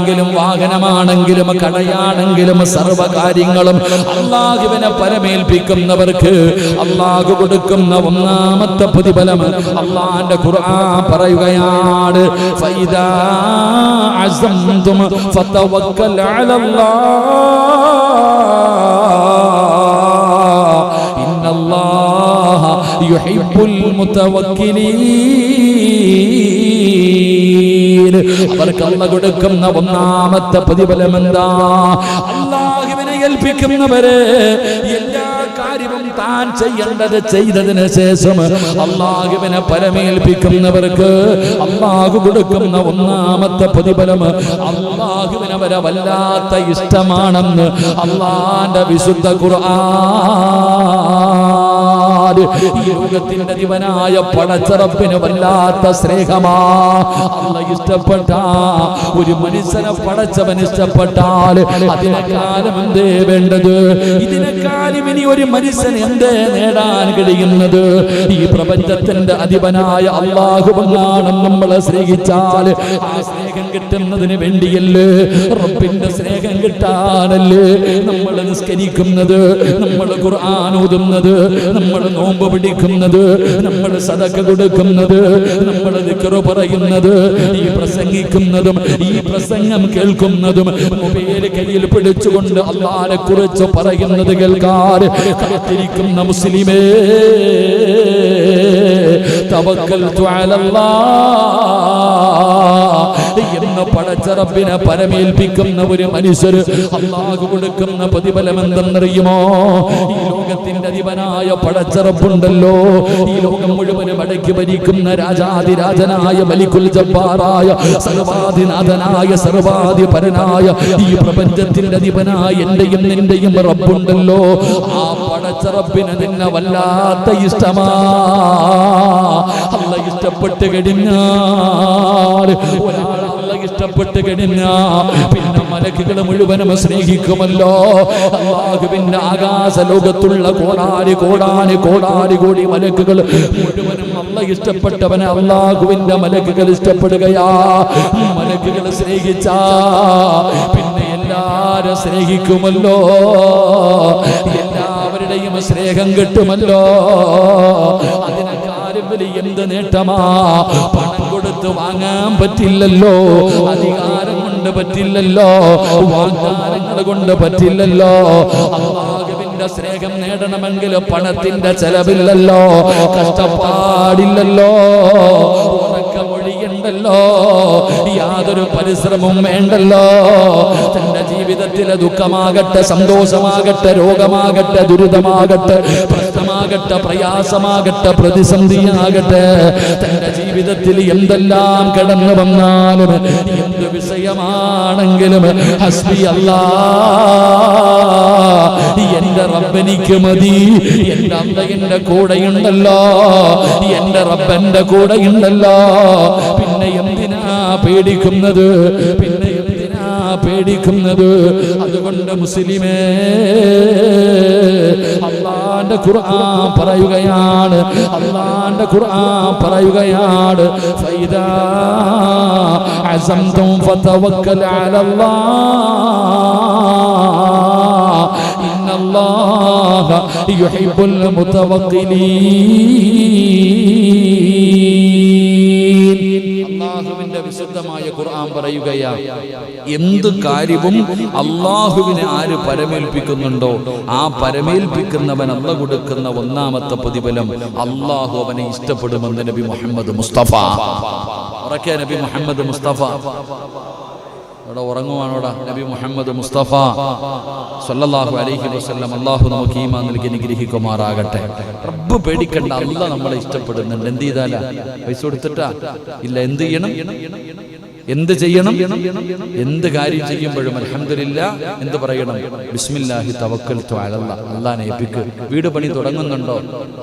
വീടാണെങ്കിലും വാഹനമാണെങ്കിലും കടയാണെങ്കിലും സർവകാര്യങ്ങളും അല്ലാഹുവിനെ പരമേൽപ്പിക്കുന്നവർക്ക് അല്ലാഹു കൊടുക്കുന്ന ഒന്നാമത്തെ പ്രതിഫലം അല്ലാഹുവിന്റെ ഖുർആൻ പറയുകയാണ് ഫൈദാ അസംതും ഫതവക്കൽ അലല്ലാഹ് ഇന്നല്ലാഹ യുഹിബ്ബുൽ മുതവക്കിലീൻ. അവർക്ക് അല്ലാഹു കൊടുക്കുന്ന ഒന്നാമത്തെ പ്രതിഫലം എന്താ? അല്ലാഹുവിനെ ഏൽപ്പിക്കുന്നവരെ എല്ലാ കാര്യവും താൻ ചെയ്യേണ്ടത് ചെയ്തതിന് ശേഷം അല്ലാഹുവിനെ പരമേൽപ്പിക്കുന്നവർക്ക് അല്ലാഹു കൊടുക്കുന്ന ഒന്നാമത്തെ പ്രതിഫലം അല്ലാഹുവിനെ അവരെ വല്ലാത്ത ഇഷ്ടമാണെന്ന് അല്ലാഹുവിന്റെ വിശുദ്ധ ഖുർആൻ. ഈ ലോകത്തിന്റെ ദിവനായ പടച്ചറപ്പിന് വല്ലാത്ത സ്നേഹമാ. അല്ലാഹു ഇഷ്ടപ്പെട്ട ഒരു മനുഷ്യനെ പടച്ചവൻ ഇഷ്ടപ്പെട്ടാൽ അതിനെക്കാലം എന്തേ വേണ്ടത്? ഇതിനെക്കാലം ഇനി ഒരു മനുഷ്യൻ എന്തേ നേടാൻ കഴിയുന്നത്? ഈ പ്രപഞ്ചത്തിന്റെ അധിപനായ അല്ലാഹുവാണ് നമ്മളെ സ്നേഹിച്ചാൽ ആ സ്നേഹം കിട്ടുന്നതിന് വേണ്ടിയല്ലേ, റബ്ബിന്റെ സ്നേഹം കിട്ടാനല്ലേ നമ്മൾ നിസ്കരിക്കുന്നത്, നമ്മൾ ഖുർആൻ ഓതുന്നത്, നമ്മൾ നോമ്പ് പിടിക്കുന്നത്, നമ്മൾ സദഖ കൊടുക്കുന്നത്, നമ്മൾ ദിക്ർ പറയുന്നത്, ഈ പ്രസംഗിക്കുന്നതും ഈ പ്രസംഗം കേൾക്കുന്നതും മൊബൈൽ കയ്യിൽ പിടിച്ചുകൊണ്ട് അല്ലാഹുവിനെ കുറിച്ച് പറയുന്നത് കേൾക്കാൻ കാത്തിരിക്കുന്ന മുസ്ലിമേ, തവക്കൽതു അലല്ലാഹ് എന്ന പടച്ച റബ്ബിനെ പരമേൽപ്പിക്കുന്ന ഒരു മനുഷ്യര് അല്ലാഹു കൊടുക്കുന്ന പ്രതിഫലം എന്തെന്നറിയുമോ? ഈ ലോകത്തിന്റെ അധിപനായ പടച്ച റബ്ബുണ്ടല്ലോ, ഈ ലോകം മുഴുവനും അടക്കി ഭരിക്കുന്ന രാജാതിരാജനായ മലിക്കുൽ ജബ്ബാറായ സർവാധിനാഥനായ സർവാധിപരനായ ഈ പ്രപഞ്ചത്തിന്റെ അധിപനായ എന്റെയും നിന്റെയും റബ്ബുണ്ടല്ലോ, ആ പടച്ച റബ്ബിനെ നിന്നെ വല്ലാത്ത ഇഷ്ടമാ. അല്ലാഹു ഇഷ്ടപ്പെട്ട് കഴിഞ്ഞാൽ ഒരാൾ അല്ലാഹു ഇഷ്ടപ്പെട്ട് കഴിഞ്ഞാൽ പിന്നെ മലക്കുകൾ മുഴുവനും സ്നേഹിക്കുമല്ലോ. അല്ലാഹുവിന്റെ ആകാശ ലോകത്തുള്ള കോടാനി കോടാനി കോടാനി കോടി മലക്കുകൾ മുഴുവനും അല്ലാഹു ഇഷ്ടപ്പെട്ടവനെ അല്ലാഹുവിന്റെ മലക്കുകൾ ഇഷ്ടപ്പെടുകയാ. മലക്കുകൾ സ്നേഹിച്ചാ പിന്നെ എല്ലാരും സ്നേഹിക്കുമല്ലോ, എല്ലാവരുടെയും സ്നേഹം കിട്ടുമല്ലോ. അതിനെക്കാളും വലിയ എന്ത് നേട്ടമാ? പണം കൊടുത്ത് വാങ്ങാൻ പറ്റില്ലല്ലോ, അധികാരം കൊണ്ട് പറ്റില്ലല്ലോ, വാഗ്ദാനങ്ങൾ കൊണ്ട് പറ്റില്ലല്ലോ. അല്ലാഹുവിന്റെ സ്നേഹം നേടണമെങ്കിൽ പണത്തിന്റെ ചെലവില്ലല്ലോ, കഷ്ടപ്പാടില്ലല്ലോ, ഉറക്കമൊഴിയുണ്ടല്ലോ, യാതൊരു പരിശ്രമവും വേണ്ടല്ലോ. തന്റെ ജീവിതത്തിലെ ദുഃഖമാകട്ടെ സന്തോഷമാകട്ടെ രോഗമാകട്ടെ ദുരിതമാകട്ടെ പ്രശ്നമാകട്ടെ പ്രയാസമാകട്ടെ പ്രതിസന്ധിയാകട്ടെ തന്റെ ജീവിതത്തിൽ എന്തെല്ലാം കടന്നു വന്നാലും എന്ത് വിഷയമാണെങ്കിലും ഹസ്ബി അല്ലാഹ്, എന്റെ റബ്ബെനിക്ക് മതി, എന്റെ അല്ലാഹ് എന്റെ കൂടെയുണ്ടല്ലോ, എന്റെ റബ്ബന്റെ കൂടെയുണ്ടല്ലോ, പിന്നെ എന്തിനാ പേടിക്കുന്നത്? പിന്നെ എന്തിനാ പേടിക്കുന്നത്? അതുകൊണ്ട് മുസ്ലിമേ, അല്ലാഹുവിന്റെ ഖുർആൻ പറയുകയാണ്, അല്ലാഹുവിന്റെ ഖുർആൻ പറയുകയാണ്, ഫൈദാ അസംതും ഫതവക്കൽ അലല്ലാഹ് ഇന്നല്ലാഹ യുഹിബ്ബുൽ മുതവക്കിലീൻ. അല്ലാഹുവിന്റെ വിശുദ്ധമായ ഖുർആൻ പറയുകയാണ്, എന്ത് കാര്യവും അല്ലാഹുവിനെ ആര് പരമേൽപ്പിക്കുന്നുണ്ടോ ആ പരമേൽപ്പിക്കുന്നവൻ അല്ലാഹു കൊടുക്കുന്ന ഒന്നാമത്തെ പ്രതിഫലം അല്ലാഹു അവനെ ഇഷ്ടപ്പെടുമെന്ന് നബി മുഹമ്മദ് മുസ്തഫ. ഉറക്കെ നബി മുഹമ്മദ് മുസ്തഫ. അവിടെ ഉറങ്ങുവാണോടാ? നബി മുഹമ്മദ് മുസ്തഫ സല്ലല്ലാഹു അലൈഹി വസല്ലം. അല്ലാഹു നമുക്ക് ഈമാൻ നൽകി അനുഗ്രഹിക്കുമാറാകട്ടെ. റബ്ബ് പേടിക്കണ്ട, അല്ലാഹ് നമ്മളെ ഇഷ്ടപ്പെടുന്നുണ്ട്. എന്ത് ചെയ്താലാ? പൈസ കൊടുത്തിട്ടാ ഇല്ല. എന്ത് ചെയ്യണം? എന്ത് ചെയ്യണം? എന്ത് കാര്യം ചെയ്യുമ്പോഴും അൽഹംദുലില്ലാ എന്ത് പറയണം? ബിസ്മില്ലാഹി തവക്കൽതു അലല്ലാഹ്. അല്ലാഹനെ ഏൽപ്പിക്ക്. വീട് പണി തുടങ്ങുന്നുണ്ടോ?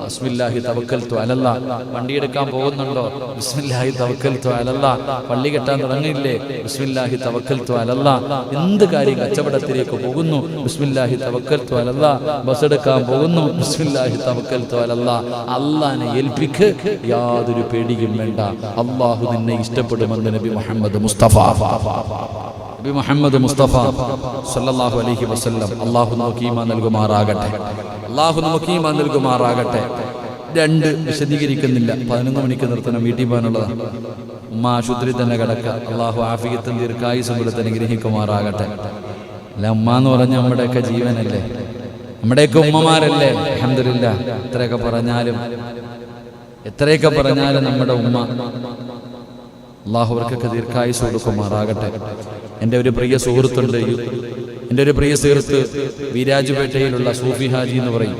ബിസ്മില്ലാഹി തവക്കൽതു അലല്ലാഹ്. വണ്ടി എടുക്കാൻ പോകുന്നുണ്ടോ? ബിസ്മില്ലാഹി തവക്കൽതു അലല്ലാഹ്. പള്ളി കെട്ടാൻ തുടങ്ങിയില്ലേ? ബിസ്മില്ലാഹി തവക്കൽതു അലല്ലാഹ്. എന്ത് കാര്യം, കച്ചവടത്തിലേക്ക് പോകുന്നു, ബിസ്മില്ലാഹി തവക്കൽതു അലല്ലാഹ്. ബസ് എടുക്കാൻ പോകുന്നു, ബിസ്മില്ലാഹി തവക്കൽതു അലല്ലാഹ്. അല്ലാഹനെ ഏൽപ്പിക്ക്, യാതൊരു പേടിയും വേണ്ട. അല്ലാഹു നിന്നെ ഇഷ്ടപ്പെടുമെന്ന് നബി മുഹമ്മദ് മുസ്തഫ. നബി മുഹമ്മദ് മുസ്തഫ സല്ലല്ലാഹു അലൈഹി വസല്ലം. അല്ലാഹു നമുക്ക് ഈമാൻ നൽകുമാറാകട്ടെ, അല്ലാഹു നമുക്ക് ഈമാൻ നൽകുമാറാകട്ടെ. 2 വിശദീകരിക്കുന്നില്ല, 11 മണിക്ക് നിർത്തണം, വീട്ടിൽ പോകാനുള്ളതാണ്. ഉമ്മ ആശുപത്രി തന്നെ കിടക്കുക. അല്ലാഹു ആഫിയത്തും ദീർഘായുസ്സും കൊടുത്ത് അനുഗ്രഹിക്കുമാറാകട്ടെ. അല്ല, ഉമ്മ എന്ന് പറഞ്ഞ നമ്മുടെയൊക്കെ ജീവനല്ലേ, നമ്മുടെയൊക്കെ ഉമ്മമാരല്ലേ. അൽഹംദുലില്ലാഹ്. എത്രയൊക്കെ പറഞ്ഞാലും നമ്മുടെ ഉമ്മ, അല്ലാഹു അവർക്കൊക്കെ ദീർഘായുസ്സ് കൊടുക്കുമാറാകട്ടെ. എൻ്റെ ഒരു പ്രിയ സുഹൃത്തുണ്ട്, എൻ്റെ ഒരു പ്രിയ സുഹൃത്ത് വീരാജുപേട്ടയിലുള്ള സൂഫി ഹാജി എന്ന് പറയും.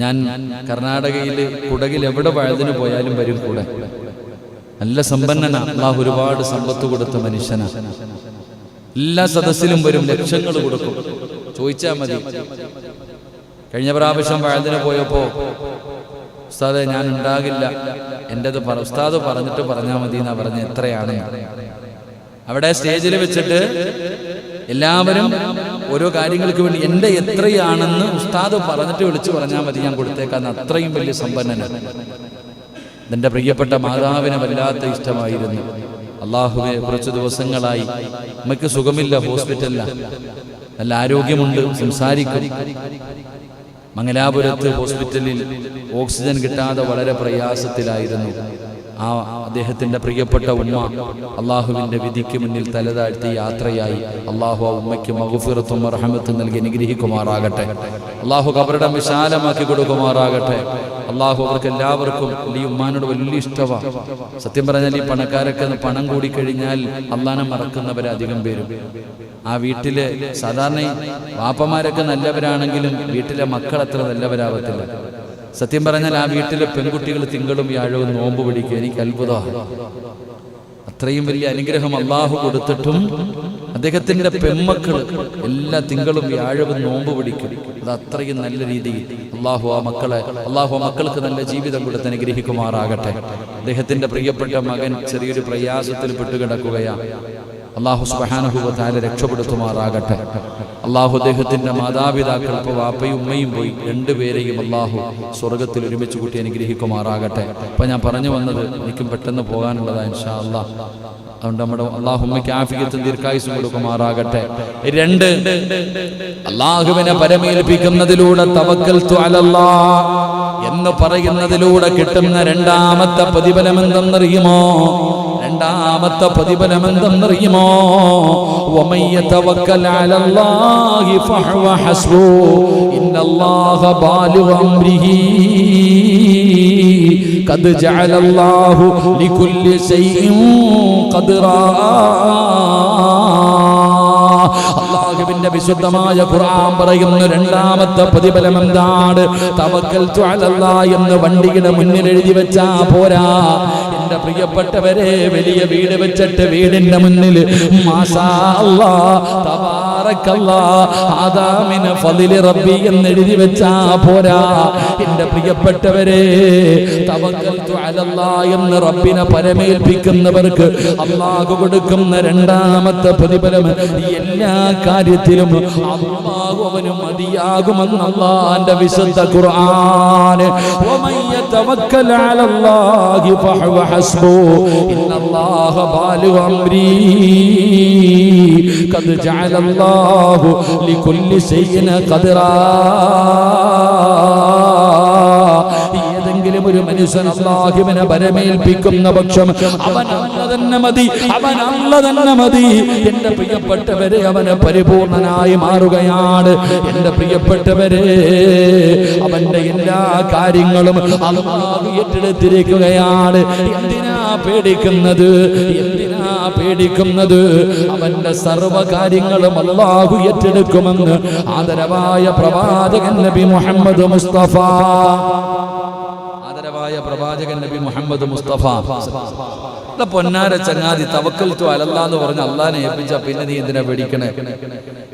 ഞാൻ കർണാടകയിൽ കുടകിൽ എവിടെ വഴുതിന് പോയാലും വരും കൂടെ. നല്ല സമ്പന്നന, അല്ലാഹു ഒരുപാട് സമ്പത്ത് കൊടുത്ത മനുഷ്യനാ. എല്ലാ സദസ്സിലും വരും, ലക്ഷങ്ങൾ കൊടുക്കും. ചോദിച്ചാൽ മതി. കഴിഞ്ഞ പ്രാവശ്യം വഴുതിന് പോയപ്പോ ഉസ്താദെ ഞാൻ ഉണ്ടാകില്ല, എൻ്റെത് ഉസ്താദ് പറഞ്ഞിട്ട് പറഞ്ഞാൽ മതി എന്നാ പറഞ്ഞ. എത്രയാണ് അവിടെ സ്റ്റേജിൽ വെച്ചിട്ട് എല്ലാവരും ഓരോ കാര്യങ്ങൾക്ക് വേണ്ടി എൻ്റെ എത്രയാണെന്ന് ഉസ്താദ് പറഞ്ഞിട്ട് വിളിച്ചു പറഞ്ഞാൽ മതി, ഞാൻ കൊടുത്തേക്കാന്ന്. അത്രയും വലിയ സമ്പന്നനാണ്. എൻ്റെ പ്രിയപ്പെട്ട മാതാവിനെ വല്ലാത്ത ഇഷ്ടമായിരുന്നു. അള്ളാഹുവെ, കുറച്ച് ദിവസങ്ങളായി നമുക്ക് സുഖമില്ല, ഹോസ്പിറ്റലിലാണ്. നല്ല ആരോഗ്യമുണ്ട്, സംസാരിക്കും. മംഗലാപുരത്ത് ഹോസ്പിറ്റലിൽ ഓക്സിജൻ കിട്ടാതെ വളരെ പ്രയാസത്തിലായിരുന്നു. ആ അദ്ദേഹത്തിൻ്റെ പ്രിയപ്പെട്ട ഉമ്മ അള്ളാഹുവിൻ്റെ വിധിക്ക് മുന്നിൽ തലതാഴ്ത്തി യാത്രയായി. അള്ളാഹു ആ ഉമ്മയ്ക്ക് മഗ്ഫിറത്തും റഹ്മത്തും നൽകി അനുഗ്രഹിക്കുമാറാകട്ടെ. അള്ളാഹു ഖബറിടം വിശാലമാക്കി കൊടുക്കുമാറാകട്ടെ. അള്ളാഹു അവർക്ക് എല്ലാവർക്കും ഈ ഉമ്മാനോട് വലിയ ഇഷ്ടമാണ്. സത്യം പറഞ്ഞാൽ ഈ പണക്കാരൊക്കെ പണം കൂടിക്കഴിഞ്ഞാൽ അള്ളാനെ മറക്കുന്നവരധികം പേരും. ആ വീട്ടിലെ സാധാരണ വാപ്പമാരൊക്കെ നല്ലവരാണെങ്കിലും വീട്ടിലെ മക്കൾ അത്ര നല്ലവരാവത്തില്ല. സത്യം പറഞ്ഞാൽ ആ വീട്ടിലെ പെൺകുട്ടികൾ തിങ്കളും വ്യാഴവും നോമ്പ് പിടിക്കും. എനിക്ക് അത്ഭുതമാണ്. അത്രയും വലിയ അനുഗ്രഹം അള്ളാഹു കൊടുത്തിട്ടും അദ്ദേഹത്തിന്റെ പെൺമക്കൾ എല്ലാ തിങ്കളും വ്യാഴവും നോമ്പ് പിടിക്കും. അത് അത്രയും നല്ല രീതിയിൽ അള്ളാഹു ആ മക്കൾക്ക് നല്ല ജീവിതം കൊടുത്ത് അനുഗ്രഹിക്കുമാറാകട്ടെ. അദ്ദേഹത്തിന്റെ പ്രിയപ്പെട്ട മകൻ ചെറിയൊരു പ്രയാസത്തിൽ പെട്ടുകിടക്കുകയാണ്. അള്ളാഹു സുബ്ഹാനഹു വ തആല രക്ഷപ്പെടുത്തുമാറാകട്ടെ. അള്ളാഹു അദ്ദേഹത്തിന്റെ മാതാപിതാക്കൾ, ഇപ്പോൾ വാപ്പയും ഉമ്മയും പോയി, 2 പേരെയും അള്ളാഹു സ്വർഗത്തിൽ ഒരുമിച്ച് കൂട്ടി അനുഗ്രഹിക്കുമാറാകട്ടെ. അപ്പൊ ഞാൻ പറഞ്ഞു വന്നത്, എനിക്കും പെട്ടെന്ന് പോകാനുള്ളതാണ് ഇൻഷാ അല്ലാഹ്. അതുകൊണ്ട് നമ്മുടെ അള്ളാഹു ഉമ്മയ്ക്ക് ആഫിയത്തും ദീർഘായുസ്സും കൊടുക്കുമാറാകട്ടെ. 2, അള്ളാഹുവിനെ പരമേൽപ്പിക്കുന്നതിലൂടെ തവക്കൽതു അലല്ലാഹ് എന്ന് പറയുന്നതിലൂടെ കിട്ടുന്ന രണ്ടാമത്തെ പ്രതിഫലം എന്തെന്നറിയുമോ? രണ്ടാമത്തെ പ്രതിഫലം എന്തെന്നറിയുമോ? വമൻ യതവക്കൽ അലല്ലാഹി ഫഹുവ ഹസ്ബു ഇന്നല്ലാഹ ബാലിഗു അംരിഹി ഖദ് ജഅലല്ലാഹു ലികുല്ലി ശൈഇൻ ഖദ്റാ. അല്ലാഹുവിന്റെ വിശുദ്ധമായ ഖുർആൻ പറയുന്ന രണ്ടാമത്തെ പ്രതിഫലം എന്താണ്? തവക്കൽതു അലല്ലാഹ് എന്ന് വണ്ടിയുടെ മുന്നിൽ എഴുതി വെച്ചാ പോരാ. എന്റെ പ്രിയപ്പെട്ടവരെ, വലിയ വീട് വെച്ചിട്ട് വീടിന്റെ മുന്നിൽ മാഷാ അല്ലാഹ് തബാറക്കല്ലാഹ് ഹാദാ മിൻ ഫളിൽ റബ്ബി എന്ന് എഴുതി വെച്ചാ പോരാ. എന്റെ പ്രിയപ്പെട്ടവരെ, തവക്കൽതു അലല്ലാഹ് എന്ന് റബ്ബിനെ പരമേൽപ്പിക്കുന്നവർക്ക് അല്ലാഹു കൊടുക്കുന്ന രണ്ടാമത്തെ പ്രതിഫലം എല്ലാ കാര്യത്തിലും അല്ലാഹു അവന് മതിയാകുമെന്ന് അല്ലാഹുവിന്റെ വിശുദ്ധ ഖുർആൻ. വമൻ യതവക്കൽ അലല്ലാഹി ഫഹുവ ഹസ്ബു ഇന്നല്ലാഹ ബാലിഗു അംരി ഖദ് ജഅലല്ലാഹു ലികുല്ലി ശൈഇൻ ഖദ്റാ. ഏതെങ്കിലും ഒരു മനുഷ്യൻ അല്ലാഹുവിനെ പരമേൽപ്പിക്കുന്ന പക്ഷം അവൻ അല്ലാഹ് തന്നെ മതി. എന്റെ പ്രിയപ്പെട്ടവരെ, അവന് പരിപൂർണനായി മാറുകയാണ്. എന്റെ പ്രിയപ്പെട്ടവരെ, അവന്റെ എല്ലാ കാര്യങ്ങളും അല്ലാഹു ഏറ്റെടുത്തിരിക്കുകയാണ്. എന്തിനാ പേടിക്കുന്നത്? അവന്റെ സർവ്വ കാര്യങ്ങളും അല്ലാഹു ഏറ്റെടുക്കുമെന്ന് ആദരവായ പ്രവാചകൻ നബി മുഹമ്മദ് മുസ്തഫ പൊന്നാര ചങ്ങാതി, തവക്കൽതു അലല്ലാഹ് എന്ന് പറഞ്ഞ അള്ളാഹിനെ ഏൽപ്പിച്ച പിന്നെ നീ എന്തിനാ പേടിക്കണേ?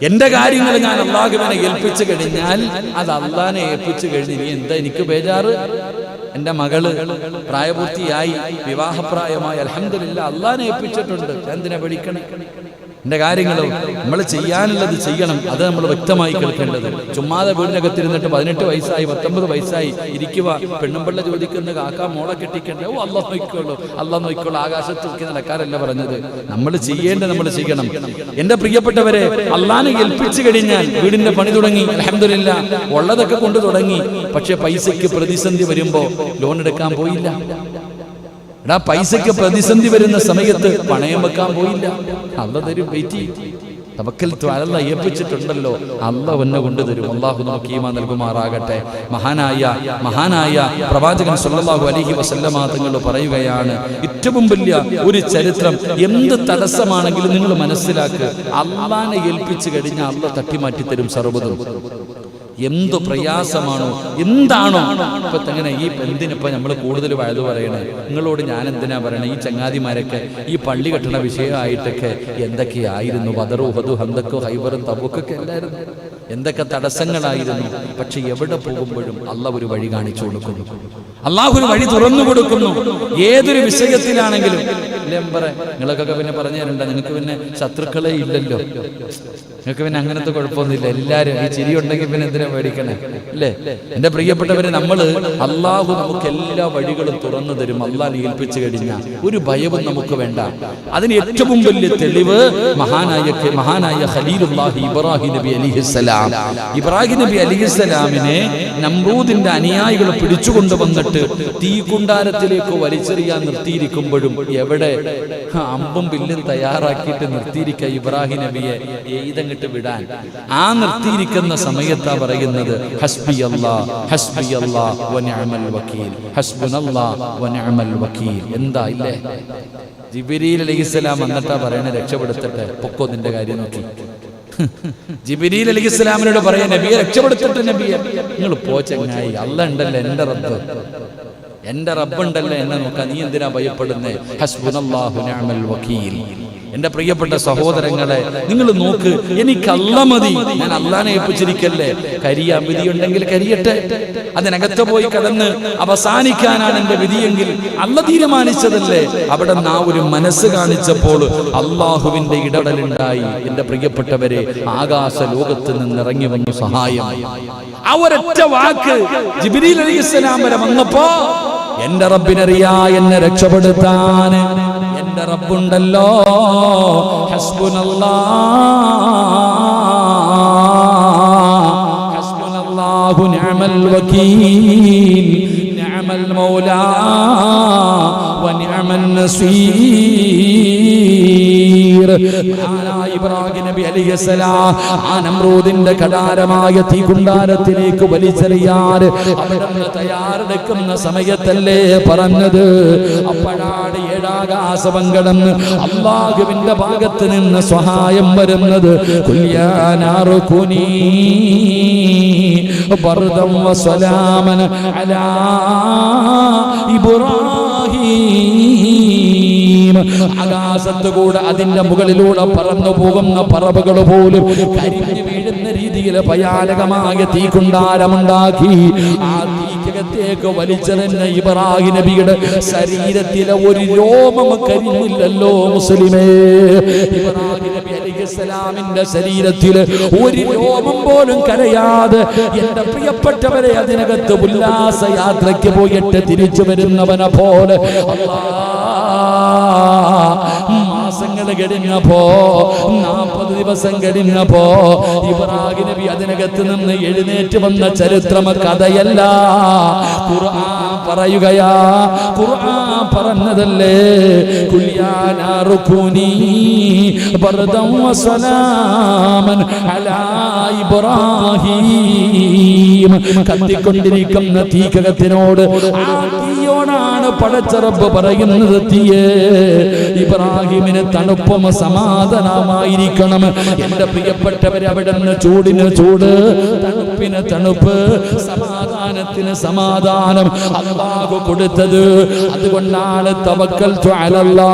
എന്റെ കാര്യങ്ങൾ ഞാൻ അള്ളാഹുവിനെ ഏൽപ്പിച്ചു കഴിഞ്ഞാൽ അത് അള്ളാഹിനെ ഏൽപ്പിച്ചു കഴിഞ്ഞ് നീ എന്താ എനിക്ക് ബേജാറ്? എന്റെ മകള് പ്രായപൂർത്തിയായി, വിവാഹപ്രായമായി, അൽഹംദുലില്ലാഹ് അള്ളാഹിനെ ഏൽപ്പിച്ചിട്ടുണ്ട്, എന്തിനാ പേടിക്കണേ? എൻ്റെ കാര്യങ്ങളും നമ്മൾ ചെയ്യാനുള്ളത് ചെയ്യണം. അത് നമ്മൾ വ്യക്തമായി കേൾക്കേണ്ടത്. ചുമ്മാതെ വീടിനകത്തിരുന്നിട്ട് 18 വയസ്സായി 19 വയസ്സായി ഇരിക്കുക, പെണ്ണുമ്പിള്ള ചോദിക്കുന്ന കാക്ക മോളെ കെട്ടിക്കണ്ട, ഓ അല്ലാഹ് നോക്കിക്കോളൂ, അല്ലാഹ് നോക്കിക്കോളൂ, ആകാശത്ത് നോക്കി നടക്കാറല്ല പറഞ്ഞത്. നമ്മൾ ചെയ്യേണ്ടത് നമ്മൾ ചെയ്യണം. എൻ്റെ പ്രിയപ്പെട്ടവരെ, അള്ളാനെ ഏൽപ്പിച്ചു കഴിഞ്ഞാൽ വീടിന്റെ പണി തുടങ്ങി, അൽഹംദുലില്ലാ ഉള്ളതൊക്കെ കൊണ്ട് തുടങ്ങി. പക്ഷെ പൈസയ്ക്ക് പ്രതിസന്ധി വരുമ്പോ ലോൺ എടുക്കാൻ പോയില്ല. പൈസയ്ക്ക് പ്രതിസന്ധി വരുന്ന സമയത്ത് പണയം വെക്കാൻ പോയില്ല. അല്ലാഹ് തരും, വെയിറ്റ് ചെയ്യും. തവക്കൽതു അലല്ലാഹ് ഏൽപ്പിച്ചിട്ടുണ്ടല്ലോ, അല്ലാഹ് എന്നെ കൊണ്ടുതരും. അല്ലാഹു നമുക്ക് ഈമാൻ നൽകുമാറാകട്ടെ. മഹാനായ പ്രവാചകൻ സല്ലല്ലാഹു അലൈഹി വസല്ലമ തങ്ങൾ പറയുകയാണ്, ഏറ്റവും വലിയ ഒരു ചരിത്രം, എന്ത് തടസ്സമാണെങ്കിലും നിങ്ങൾ മനസ്സിലാക്കുക, അല്ലാഹനെ ഏൽപ്പിച്ചു കഴിഞ്ഞാൽ അല്ലാഹ് തട്ടിമാറ്റി തരും സർവ്വതും. എന്ത് പ്രയാസമാണോ എന്താണോ ഇപ്പൊ തന്നെ ഈ എന്തിനിപ്പോ നമ്മൾ കൂടുതൽ വഴുതു പറയണേ, നിങ്ങളോട് ഞാൻ എന്തിനാ പറയണേ, ഈ ചങ്ങാതിമാരൊക്കെ ഈ പള്ളി കെട്ടണ വിഷയമായിട്ടൊക്കെ എന്തൊക്കെയായിരുന്നു, ബദറും ഉഹദും ഹന്തക്കും ഹൈബറും തബൂക്കൊക്കെ എല്ലായിരുന്നു, എന്തൊക്കെ തടസ്സങ്ങളായിരുന്നു. പക്ഷെ എവിടെ പോകുമ്പോഴും അല്ലാഹ് ഒരു വഴി കാണിച്ചു കൊടുക്കുന്നു, അല്ലാഹു ഒരു വഴി തുറന്നു കൊടുക്കുന്നു. ഏതൊരു വിഷയത്തിലാണെങ്കിലും നിങ്ങളൊക്കെ പിന്നെ പറഞ്ഞു തരണ്ട, നിങ്ങൾക്ക് പിന്നെ ശത്രുക്കളെ ഇല്ലല്ലോ, നിങ്ങൾക്ക് പിന്നെ അങ്ങനത്തെ കുഴപ്പമൊന്നുമില്ല. എല്ലാവരും ഈ ചിരി ഉണ്ടെങ്കിൽ പിന്നെ എന്തിനാ പേടിക്കണേ അല്ലേ? എൻ്റെ പ്രിയപ്പെട്ടവരെ, അല്ലാഹു നമുക്ക് എല്ലാ വഴികളും തുറന്നു തരും. അല്ലാഹനെ ഏൽപ്പിച്ചു കഴിഞ്ഞാൽ ഒരു ഭയവും നമുക്ക് വേണ്ട. അതിന് ഏറ്റവും വലിയ തെളിവ് മഹാനായ ഖലീലുല്ലാഹി ഇബ്രാഹിം നബി അലൈഹിസ്സലാം. ഇബ്രാഹിം നബി അലൈഹിസ്സലാമിനെ നമ്രൂദിന്റെ അനുയായികൾ പിടിച്ചുകൊണ്ടുവന്നിട്ട് തീക്കുണ്ടാരത്തിലേക്ക് വലിച്ചെറിയാൻ നിർത്തിയിരിക്കുമ്പോഴും എവിടെ അമ്പും വില്ലും തയ്യാറാക്കിയിട്ട് നിർത്തിയിരിക്കുക ഇബ്രാഹിം നബിയെ എഴുതങ്ങിട്ട് വിടാൻ. ആ നിർത്തിയിരിക്കുന്ന സമയത്താ പറയുന്നത് ഹസ്ബിയല്ലാഹ് വ നിഅമൽ വകീൽ, ഹസ്ബുനല്ലാഹ് വ നിഅമൽ വകീൽ. എന്താ ഇല്ലേ? ജിബ്രീൽ അലൈഹിസ്സലാം എന്നിട്ടാ പറയണേ, രക്ഷപ്പെടുത്തട്ടെ, പൊക്കോ നിന്റെ കാര്യം നോക്കി. ജിബ്രീൽ അലൈഹിസ്സലാമിനോട് പറയാ, നബിയെ രക്ഷപ്പെടുത്തട്ടെ, നബിയെ നിങ്ങൾ പോ ചങ്ങായി, അല്ലാഹ് ഉണ്ടല്ലോ എന്റെ റബ്ബുണ്ടല്ലോ എന്നെ നോക്കാൻ, നീ എന്തിനാ ഭയപ്പെടുന്നേ? ഹസ്ബുനല്ലാഹു നിഅമൽ വകീൽ. എന്റെ പ്രിയപ്പെട്ട സഹോദരങ്ങളെ, നിങ്ങൾ നോക്ക്, എനിക്ക് അല്ലാഹ് മതി, ഞാൻ അല്ലാഹനെ ഏൽപ്പിച്ചിരിക്കല്ലേ. കരിയാൻ വിധിയുണ്ടെങ്കിൽ കരിയട്ടെ, അതിനകത്ത് പോയി കടന്ന് അവസാനിക്കാനാണ് എന്റെ വിധിയെങ്കിൽ അല്ലാഹ് തീരുമാനിച്ചതല്ലേ. അവിടെ നാ ഒരു മനസ്സ് കാണിച്ചപ്പോൾ അല്ലാഹുവിന്റെ ഇടപെടലുണ്ടായി. എന്റെ പ്രിയപ്പെട്ടവരെ, ആകാശ ലോകത്ത് നിന്ന് ഇറങ്ങി വന്നു സഹായം. ആ ഒരൊറ്റ വാക്ക് ജിബ്രീൽ അലൈഹിസ്സലാം വരെ വന്നപ്പോ എന്റെ റബ്ബിനറിയാ എന്നെ രക്ഷപ്പെടുത്താൻ എന്റെ റബ്ബുണ്ടല്ലോ. ഹസ്ബുനല്ലാഹു നിഅമൽ വകീൽ, നിഅമൽ മൗലാ വ നിഅമൻ നസീർ. ഇബ്രാഹിം നബി അലൈഹിസ്സലാം ആ നമ്രൂദിന്റെ കഠാരമായ തീകുണ്ടാരത്തിലേക്ക് വലിച്ചെറിയാൻ അവിടുന്ന് തയ്യാറെടുക്കുന്ന സമയത്തല്ലേ പറഞ്ഞത്. അപ്പോഴാണ് ഏഴാകാശം കടന്ന് അല്ലാഹുവിന്റെ ഭാഗത്ത് നിന്ന് സഹായം വരുന്നത്. ഖുൽയാ നാറു കുനീ ബർദൻ വസലാമൻ അലാ ഇബ്രാഹിം. ആകാശത്തുകൂടെ അതിന്റെ മുകളിലൂടെ പറന്നു പോകുന്ന പറവകൾ പോലും കരിഞ്ഞു വീഴുന്ന രീതിയിൽ ഭയാനകമായ തീക്കുണ്ടാരമുണ്ടാക്കി. ആ തീക്കകത്തേക്ക് വലിച്ചെറിഞ്ഞ ഇബ്രാഹിം നബിയുടെ ശരീരത്തിലെ ഒരു രോമം കരിഞ്ഞില്ലല്ലോ മുസ്ലിമേ. ഇബ്രാഹിം നബി അലൈഹിസ്സലാമിന്റെ ശരീരത്തിൽ ഒരു രോമം പോലും കരയാതെ എന്റെ പ്രിയപ്പെട്ടവരെ അതിനകത്ത് ഉല്ലാസ യാത്രയ്ക്ക് പോയിട്ട് തിരിച്ചു വരുന്നവനെ പോലെ മാസങ്ങൾ കഴിഞ്ഞപ്പോ 40 ദിവസം കഴിഞ്ഞപ്പോ ഇബ്രാഹിം നബി അതിനകത്ത് നിന്ന് എഴുന്നേറ്റ് വന്ന ചരിത്രം കഥയല്ല, ഖുർആൻ പറയുകയാ. ഖുർആൻ പറഞ്ഞതല്ലേ, ഖുൽയാ നാറു കുനീ ബർദൻ വസലാമൻ അലാ ഇബ്രാഹിം. കത്തിക്കൊണ്ടിരിക്കുന്ന തീക്കകത്തിനോട്, ആ തീയോടാണ് പടച്ച റബ്ബ് പറയുന്നത്, തീയേ ഇബ്രാഹിമിന് തണുപ്പും സമാധാനമായിരിക്കണം. എന്റെ പ്രിയപ്പെട്ടവരെ, അവിടെ നിന്ന് ചൂടിന് ചൂട്, തണുപ്പിന് തണുപ്പ്, സമാധാനം വർത്തമാനത്തിന് സമാധാനം അല്ലാഹു കൊടുത്തത്. അതുകൊണ്ടാണ് തവക്കൽതു അലല്ലാഹ്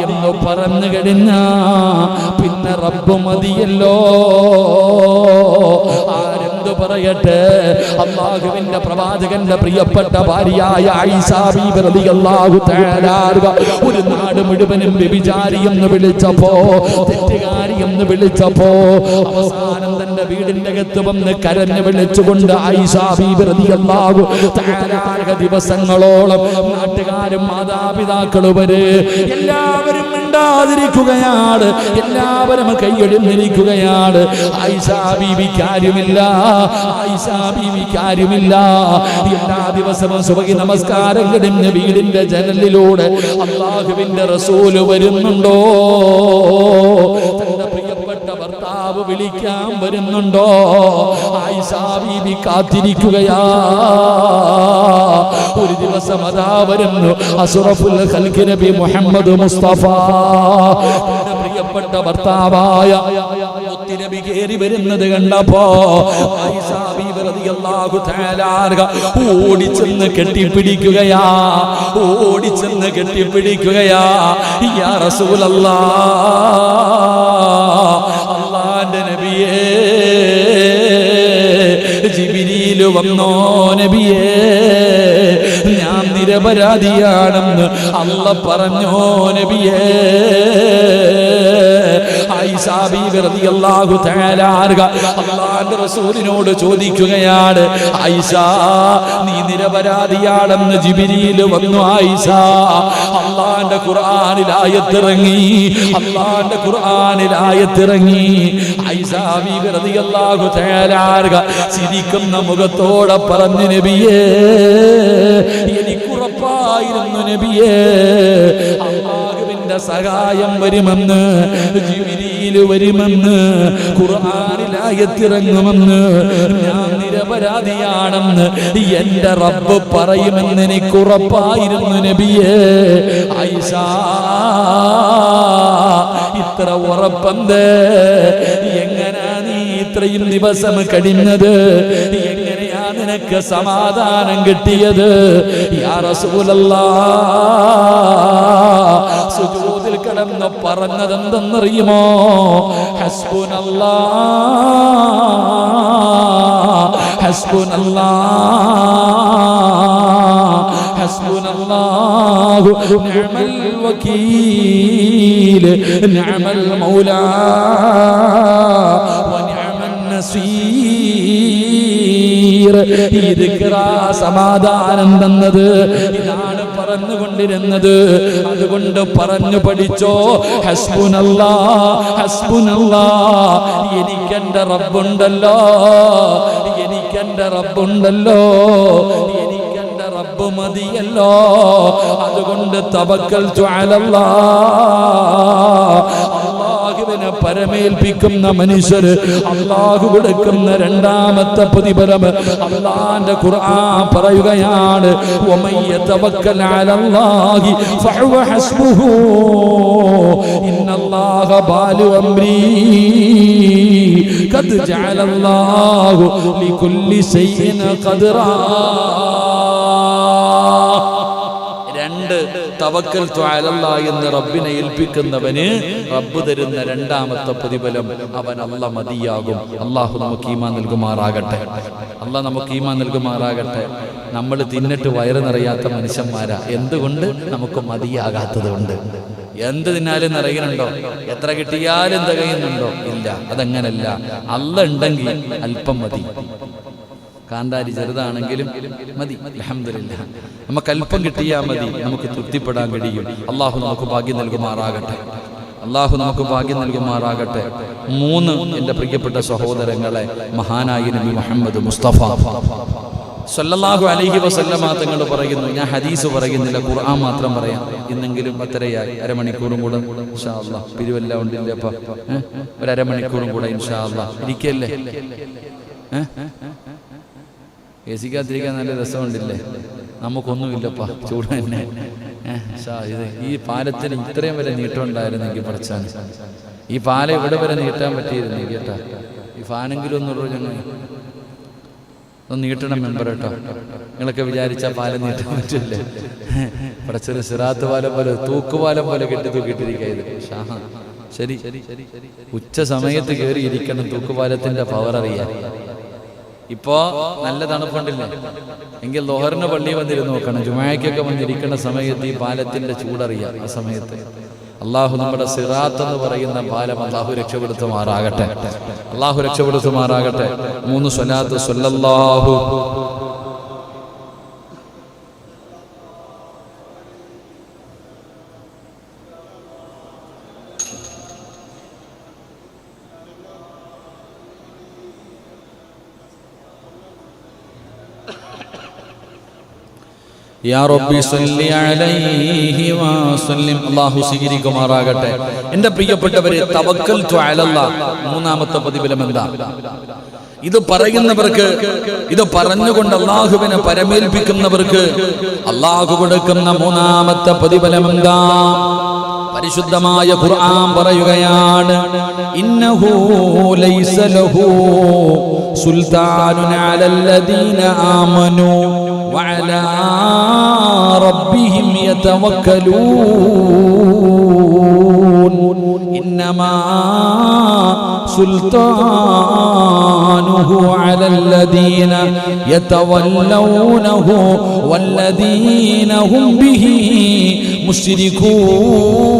എന്ന് പറഞ്ഞു കഴിഞ്ഞാ പിന്നെ റബ്ബ് മതിയല്ലോ. ആരെന്തു പറയട്ടെ, അല്ലാഹുവിന്റെ പ്രവാചകന്റെ പ്രിയപ്പെട്ട ഭാര്യയായ ആയിഷ ബീബി റളിയല്ലാഹു തആല ഒരു നാട് മുഴുവനും വ്യഭിചാരി എന്ന് വിളിച്ചപ്പോ, തെറ്റുകാരി എന്ന് വിളിച്ചപ്പോ, അവസാനം തന്റെ വീടിന്റെ അകത്ത് വന്ന് കരഞ്ഞു വിളിച്ചുകൊണ്ട് ആയിഷ ബീബി റളിയല്ലാഹു തആല ദിവസങ്ങളോളം നാട്ടുകാരും മാതാപിതാക്കളും വരെ എല്ലാവരും മിണ്ടാതിരിക്കുകയാണ്, എല്ലാവരും കൈയൊഴിഞ്ഞിരിക്കുകയാണ്. ആയിഷ ബീവിക്ക് ആരുമില്ല, ആയിഷ ബീവിക്ക് ആരുമില്ല. എല്ലാ ദിവസവും സുബഹി നമസ്കാരം കഴിഞ്ഞ് വീടിന്റെ ജനലിലൂടെ അല്ലാഹുവിന്റെ റസൂല് വരുന്നുണ്ടോ, തന്റെ പ്രിയപ്പെട്ട ഭർത്താവ് വിളിക്കാൻ വരുന്നുണ്ടോ, ആയിഷ ബീവി കാത്തിരിക്കുകയാ. ഒരു ദിവസം അതാ വരുന്നു അസ്റഫുൽ ഖൽഖ് നബി മുഹമ്മദ് മുസ്തഫ, തന്റെ പ്രിയപ്പെട്ട ഭർത്താവായ നബി കേറി വരുന്നത് കണ്ടപ്പോ ആയിഷ ബീവി റളിയല്ലാഹു തആല ഓടിച്ചെന്ന് കെട്ടിപ്പിടിക്കുകയാ, ഓടിച്ചെന്ന് കെട്ടിപ്പിടിക്കുകയാ. യാ റസൂലല്ലാഹ്, അല്ലാഹുവിന്റെ നബിയേ, ജിബ്രീൽ വന്നോ നബിയേ, ഞാൻ നിരപരാധിയാണെന്ന് അല്ലാഹ് പറഞ്ഞോ നബിയേ. ആയിഷ ബീവി റളിയല്ലാഹു തആല അല്ലാഹുവിന്റെ റസൂലിനോട് ചോദിക്കുകയാണ്, ആയിഷ നീ നിരപരാധിയാണെന്ന് ജിബ്രീൽ വന്നു. ആയിഷ, അല്ലാഹുവിന്റെ ഖുർആനിൽ ആയത്തിറങ്ങി, അല്ലാഹുവിന്റെ ഖുർആനിൽ ആയത്തിറങ്ങി. ആയിഷ ബീവി റളിയല്ലാഹു തആല ചിരിക്കുന്ന മുഖത്തോടെ പറഞ്ഞു, നബിയേ എനിക്കുറപ്പായിരുന്നു നബിയേ അല്ലാഹുവിന്റെ സഹായം വരുമെന്ന്, ജിബ്രീൽ വരുമെന്ന്, ഖുർആനിൽ ആയത്തിറങ്ങുമെന്ന്, ഞാൻ നിരപരാധിയാണെന്ന് എന്റെ റബ്ബ് പറയുമെന്ന് എനിക്കുറപ്പായിരുന്നു നബിയേ. ആയിഷ, ഇത്ര ഉറപ്പെന്ത്? എങ്ങനാ നീ ഇത്രയും ദിവസം കഴിഞ്ഞത്? എങ്ങനെയാ നിനക്ക് സമാധാനം കിട്ടിയത്? യാ റസൂലല്ലാഹ്, സുജൂദിൽ കിടന്ന് പറഞ്ഞതെന്തെന്നറിയുമോ? ഹസ്ബുനല്ലാഹ്, ഹസ്ബുനല്ലാഹ്, ഹസ്ബുനല്ലാഹു നിഅമൽ വകീൽ, നിഅമൽ മൗലാ വ നിഅമൻ നസീർ. സമാധാനം തന്നത് ഇതാണ് പറഞ്ഞുകൊണ്ടിരുന്നത്. അതുകൊണ്ട് പറഞ്ഞു പഠിച്ചോ, ഹസ്ബുനല്ലാഹ്, ഹസ്ബുനല്ലാഹ്, എനിക്കെന്റെ റബ്ബുണ്ടല്ലോ, എനിക്കെന്റെ റബ്ബുണ്ടല്ലോ, എനിക്കെന്റെ റബ്ബ് മതിയല്ലോ. അതുകൊണ്ട് തവക്കൽതു അലല്ലാഹ്, അല്ലാഹുവിനെ പരമേൽപ്പിക്കുന്ന മനുഷ്യർ അല്ലാഹു കൊടുക്കുന്ന രണ്ടാമത്തെ പ്രതിഫലം അല്ലാഹുവിന്റെ ഖുർആൻ പറയുകയാണ്, വമൻ യതവക്കൽ അലല്ലാഹി ഫഹുവ ഹസ്ബുഹു ഇന്നല്ലാഹ ബാലിഗു അംരി ഖദ് ജഅലല്ലാഹു ലികുല്ലി ശൈഇൻ ഖദറാ. തവക്കൽതു അലല്ലാഹ് എന്ന് റബ്ബിനെ ഏൽപ്പിക്കുന്നവന് റബ്ബ് തരുന്ന രണ്ടാമത്തെ പ്രതിഫലം അവൻ അല്ലാഹ് മതിയാകും. അല്ലാഹു നമുക്ക് ഈമാൻ നൽകുമാറാകട്ടെ, അല്ലാഹ് നമുക്ക് ഈമാൻ നൽകുമാറാകട്ടെ. നമ്മൾ തിന്നിട്ട് വയറ് നിറയാത്ത മനുഷ്യന്മാരാ. എന്തുകൊണ്ട്? നമുക്ക് മതിയാകാത്തത് കൊണ്ട്. എന്ത് തിന്നാലും നിറയുന്നുണ്ടോ? എത്ര കിട്ടിയാലും തികയുന്നുണ്ടോ? ഇല്ല. അതങ്ങനല്ല. അല്ലാഹ് ഉണ്ടെങ്കിൽ അല്പം മതി. കാന്താരി ചെറുതാണെങ്കിലും മതി. അൽഹംദുലില്ലാഹ്, നമുക്ക് അല്പം കിട്ടിയാൽ മതി, നമുക്ക് തൃപ്തിപ്പെടാൻ കഴിയും. അള്ളാഹു നമുക്ക് ഭാഗ്യം നൽകുമാറാകട്ടെ, അള്ളാഹു നമുക്ക് ഭാഗ്യം നൽകുമാറാകട്ടെ. 3 എൻ്റെ പ്രിയപ്പെട്ട സഹോദരങ്ങളെ, മഹാനായ നബി മുഹമ്മദ് മുസ്തഫ സല്ലല്ലാഹു അലൈഹി വസല്ലമ തങ്ങൾ പറയുന്നു, ഞാൻ ഹദീസ് പറയുന്നില്ല, ഖുർആൻ മാത്രം പറയാം. ഇന്നെങ്കിലും 10:30 അരമണിക്കൂറും കൂടെ ഇൻഷാ അല്ലാഹ്. പിരിവെല്ലാം ഉണ്ടില്ലേ അപ്പ? ഒരു അരമണിക്കൂറും കൂടെ ഇൻഷാ അല്ലാഹ്. ഇരിക്കല്ലേ? എസിക്കാത്തിരിക്കാൻ നല്ല രസമുണ്ടില്ലേ? നമുക്കൊന്നുമില്ലപ്പാ, ചൂട് തന്നെ. ഇത് ഈ പാലത്തിന് ഇത്രയും വരെ നീട്ടം ഉണ്ടായിരുന്നെങ്കിൽ പഠിച്ചാൽ, ഈ പാലം ഇവിടെ വരെ നീട്ടാൻ പറ്റിയിരുന്നെങ്കിൽ കേട്ടാ, ഈ ഫാനെങ്കിലും ഒന്നുള്ളൂ. ഞങ്ങൾ ഒന്ന് നീട്ടണം മെമ്പർ കേട്ടോ. നിങ്ങളൊക്കെ വിചാരിച്ചാൽ പാലം നീട്ടാൻ പറ്റില്ലേ? പടച്ചൊരു സിറാത്ത് പാലം പോലെ തൂക്കുപാലം പോലെ തൂക്കിയിട്ടിരിക്കുക. ശരി, ഉച്ച സമയത്ത് കയറി ഇരിക്കണം തൂക്കുപാലത്തിന്റെ പവർ അറിയാൻ. ഇപ്പോ നല്ല തണുപ്പുണ്ടില്ലേ? എങ്കിൽ ലോഹറിന് പള്ളി വന്നിരുന്ന് നോക്കണം. ജുമായക്കൊക്കെ വന്നിരിക്കുന്ന സമയത്ത് ഈ പാലത്തിന്റെ ചൂടറിയാം. ആ സമയത്ത് അള്ളാഹു നമ്മുടെ സിറാത്ത് എന്ന് പറയുന്ന പാലം അള്ളാഹു രക്ഷപ്പെടുത്തുമാറാകട്ടെ. അള്ളാഹു രക്ഷപ്പെടുത്തുമാറാകട്ടെ. 3 സ്വലാത്ത് സ്വല്ലല്ലാഹു യാ റബ്ബി സ്വല്ലി അലൈഹി വസല്ലം. അല്ലാഹു സ്വീകരിക്കുമാറാകട്ടെ. എൻ്റെ പ്രിയപ്പെട്ടവരെ, തവക്കൽതു അലല്ലാഹ് മൂന്നാമത്തെ പ്രതിഫലം എന്താ? ഇത് പറയുന്നവർക്ക്, ഇത് പറഞ്ഞുകൊണ്ട് അല്ലാഹുവിനെ പരമേൽപ്പിക്കുന്നവർക്ക് അല്ലാഹു കൊടുക്കുന്ന മൂന്നാമത്തെ പ്രതിഫലം എന്താ? പരിശുദ്ധമായ ഖുർആൻ പറയുകയാണ്, ഇന്നഹു ലൈസ ലഹു സുൽത്താനുൻ അലല്ലദീന ആമനൂ വഅലാ റബ്ബിഹിം യതവക്കലൂൻ ഇന്നമാ സുൽത്താനുഹു അലല്ലദീന യതവല്ലൗനഹു വല്ലദീന ഹും ബിഹി മുശ്രികൂൻ.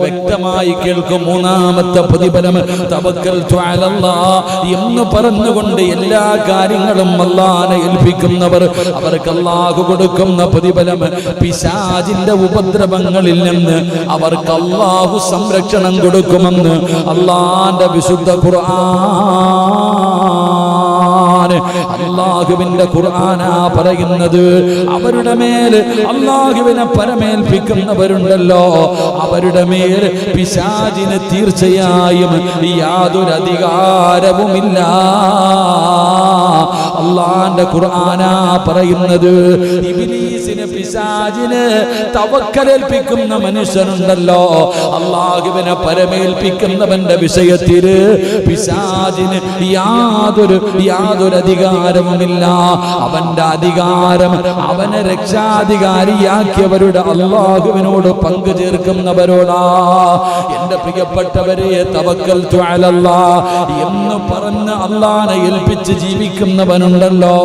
വ്യക്തമായി കേൾക്കും. മൂന്നാമത്തെ പ്രതിഫലം തവക്കൽതു അലല്ലാഹ് എന്ന് പറഞ്ഞുകൊണ്ട് എല്ലാ കാര്യങ്ങളും അല്ലാഹനെ ഏൽപ്പിക്കുന്നവർ, അവർക്ക് അല്ലാഹു കൊടുക്കുന്ന പ്രതിഫലം പിശാചിന്റെ ഉപദ്രവങ്ങളിൽ നിന്ന് അവർക്ക് അല്ലാഹു സംരക്ഷണം കൊടുക്കുമെന്ന് അല്ലാഹുവിന്റെ വിശുദ്ധ ഖുർആൻ. അല്ലാഹുവിന്റെ ഖുർആനാ പറയുന്നത്. അവരുടെ മേൽ അല്ലാഹുവിനെ പരമേൽപ്പിക്കുന്നവരുണ്ടല്ലോ, അവരുടെ മേൽ പിശാചിന് തീർച്ചയായും യാതൊരു അധികാരവുമില്ല. അല്ലാഹുവിന്റെ ഖുർആനാ പറയുന്നത്. ഇബ്ലീസിന്, പിശാചിന് തവക്കലേൽപ്പിക്കുന്ന മനുഷ്യനുണ്ടല്ലോ, അല്ലാഹുവിനെ പരമേൽപ്പിക്കുന്നവന്റെ വിഷയത്തിൽ പിശാചിന് യാതൊരു അധികാരവുമില്ല. അവന്റെ അധികാരം അവനെ രക്ഷാധികാരിയാക്കിയവരുടെ അല്ലാഹുവിനോട് പങ്കു ചേർക്കുന്നവരോടാ. എന്റെ പ്രിയപ്പെട്ടവരെ, തവക്കൽതു അലല്ലാഹ് എന്ന് പറഞ്ഞ് അല്ലാഹനെ ഏൽപ്പിച്ച് ജീവിക്കുന്നവനുണ്ടല്ലോ,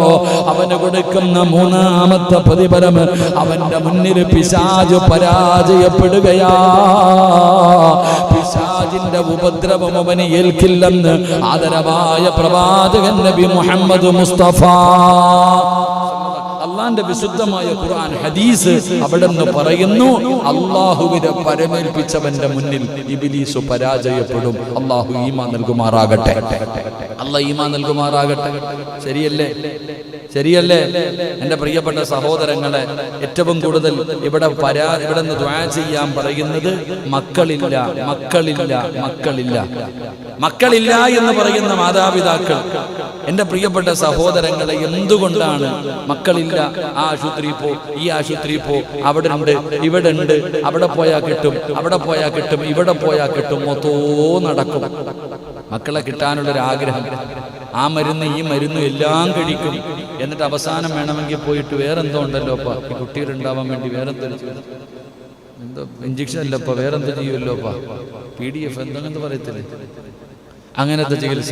അവന് കൊടുക്കുന്ന മൂന്നാമത്തെ പ്രതിഫലം, അവന്റെ മുന്നിൽ പിശാച് പരാജയപ്പെടുകയാ. പിശാചിന്റെ ഉപദ്രവം അവന് ഏൽക്കില്ലെന്ന് ആദരവായ പ്രവാചകൻ നബി മുഹമ്മദ് മുസ്തഫ. അള്ളാന്റെ വിശുദ്ധമായ ഖുർആൻ ഹദീസ് അവിടെ നിന്ന് പറയുന്നു, അള്ളാഹുവിനെ പരമേൽപ്പിച്ചവന്റെ മുന്നിൽ ഇബ്ലീസ് പരാജയപ്പെടും. അള്ളാഹു ഈമാൻ നൽകുമാറാകട്ടെ. അള്ളാഹ് ഈമാൻ നൽകുമാറാകട്ടെ. ശരിയല്ലേ? എൻ്റെ പ്രിയപ്പെട്ട സഹോദരങ്ങളെ, ഏറ്റവും കൂടുതൽ ഇവിടെ നിന്ന് ദുആ ചെയ്യാൻ പറയുന്നത് മക്കളില്ല എന്ന് പറയുന്ന മാതാപിതാക്കൾ. എൻ്റെ പ്രിയപ്പെട്ട സഹോദരങ്ങളെ, എന്തുകൊണ്ടാണ് മക്കളില്ല? ആ ആശുപത്രി പോ, ഈ ആശുപത്രി പോ, അവിടെ ഉണ്ട്, ഇവിടെ ഉണ്ട്, അവിടെ പോയാൽ കിട്ടും, അവിടെ പോയാൽ കിട്ടും, ഇവിടെ പോയാൽ കിട്ടും, മൊത്തവും നടക്കും. മക്കളെ കിട്ടാനുള്ളൊരാഗ്രഹം, ആ മരുന്ന് ഈ മരുന്ന് എല്ലാം കഴിക്കും. എന്നിട്ട് അവസാനം വേണമെങ്കിൽ പോയിട്ട് വേറെന്തോ ഉണ്ടല്ലോ അപ്പ, ഈ കുട്ടികളുണ്ടാവാൻ വേണ്ടി വേറെന്തോ എന്തോ ഇഞ്ചക്ഷൻ അല്ലപ്പ, വേറെന്തോ ചെയ്യുമല്ലോ അപ്പ, PDF എന്തെങ്കിലും പറയത്തില്ലേ, അങ്ങനത്തെ ചികിത്സ.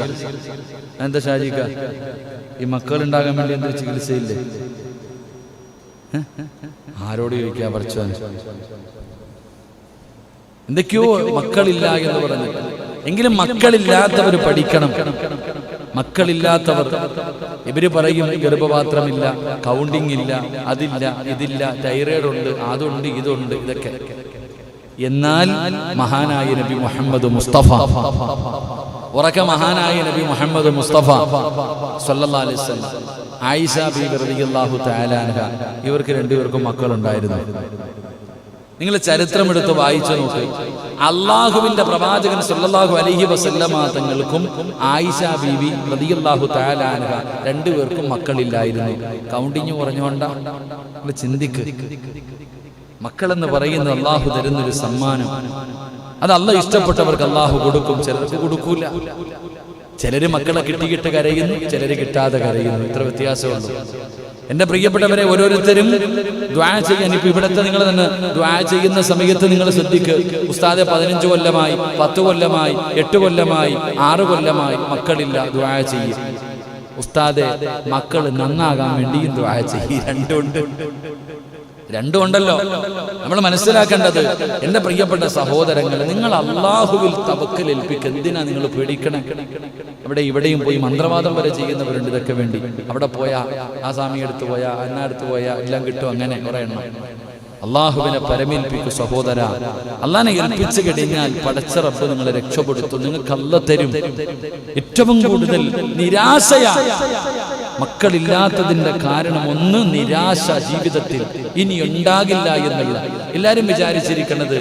എന്താ ഷാജിക്ക, ഈ മക്കളുണ്ടാകാൻ വേണ്ടി എന്തൊരു ചികിത്സയില്ലേ? ആരോട് ചോദിക്കാ പഠിച്ചോ? എന്തൊക്കെയോ മക്കളില്ല എന്ന് പറഞ്ഞു. എങ്കിലും മക്കളില്ലാത്തവർ പഠിക്കണം. മക്കളില്ലാത്തവർ ഇവര് പറയും ഗർഭപാത്രമില്ല, കൗണ്ടിങ് ഇല്ല, അതില്ല, ഇതില്ല, തൈറോയ്ഡ് ഉണ്ട്, അതുണ്ട്, ഇതുണ്ട്, ഇതൊക്കെ. എന്നാൽ മഹാനായ നബി മുഹമ്മദ് മുസ്തഫ, ഉറക്കെ മഹാനായ നബി മുഹമ്മദ് മുസ്തഫ സല്ലല്ലാഹു അലൈഹി വസല്ലം, ആയിഷ ബീബി റളിയല്ലാഹു തആല അൻഹ, ഇവർക്ക് രണ്ടുപേർക്കും മക്കളുണ്ടായിരുന്നു. നിങ്ങൾ ചരിത്രം എടുത്ത് വായിച്ചു നോക്ക്. അള്ളാഹുവിന്റെ പ്രവാചകൻ സല്ലല്ലാഹു അലൈഹി വസല്ലമ തങ്ങൾക്കും ആയിഷ ബീവി റളിയല്ലാഹു തആല അൻഹ രണ്ടുപേർക്കും മക്കളില്ലായിരുന്നു. കൗണ്ടിങ് പറഞ്ഞുകൊണ്ടാ? നിങ്ങൾ ചിന്തിക്ക്. മക്കളെന്ന് പറയുന്നത് അള്ളാഹു തരുന്നൊരു സമ്മാനം. അത് അള്ളാഹ് ഇഷ്ടപ്പെട്ടവർക്ക് അള്ളാഹു കൊടുക്കും, ചിലർക്ക് കൊടുക്കൂല. ചിലര് മക്കളെ കിട്ടിയിട്ട് കരയുന്നു, ചിലര് കിട്ടാതെ കരയുന്നു. ഇത്ര വ്യത്യാസമുള്ളൂ. എന്റെ പ്രിയപ്പെട്ടവരെ, ഓരോരുത്തരും ദുആ ചെയ്യാൻ, ഇപ്പൊ ഇവിടുത്തെ നിങ്ങൾ തന്നെ ദുആ ചെയ്യുന്ന സമയത്ത് നിങ്ങൾ ശ്രദ്ധിക്കുക. ഉസ്താദെ 15 കൊല്ലമായി, 10 കൊല്ലമായി, 8 കൊല്ലമായി, 6 കൊല്ലമായി മക്കളില്ല, ദുആ ചെയ്യും. ഉസ്താദെ മക്കൾ നന്നാകാൻ വേണ്ടിയും ദുആ ചെയ്യും. രണ്ടും ഉണ്ടല്ലോ. നമ്മൾ മനസ്സിലാക്കേണ്ടത്, എന്റെ പ്രിയപ്പെട്ട സഹോദരങ്ങൾ, നിങ്ങൾ അള്ളാഹുവിൽ തവക്കൽ ഏൽപ്പിക്കുക. എന്തിനാ നിങ്ങൾ പേടിക്കണേ? അവിടെ ഇവിടെയും പോയി മന്ത്രവാദം വരെ ചെയ്യുന്നവരുണ്ട് ഇതൊക്കെ വേണ്ടി. അവിടെ പോയാ ആ സ്വാമി എടുത്തു പോയാ, അന്നടുത്ത് പോയാ എല്ലാം കിട്ടും, അങ്ങനെ കുറെ എണ്ണം. അള്ളാഹുവിനെ പരമേൽപ്പിക്കൂ സഹോദര. അള്ളാഹിനെ ഏൽപ്പിച്ചു കഴിഞ്ഞാൽ പടച്ച റബ്ബ് നിങ്ങളെ രക്ഷപ്പെടുത്തും. നിങ്ങൾക്ക് അല്ലാഹ് തരും. ഏറ്റവും കൂടുതൽ നിരാശയാ മക്കളില്ലാത്തതിന്റെ കാരണം ഒന്ന്, നിരാശ ജീവിതത്തിൽ ഇനി ഉണ്ടാകില്ല എന്നുള്ള. എല്ലാരും വിചാരിച്ചിരിക്കുന്നത്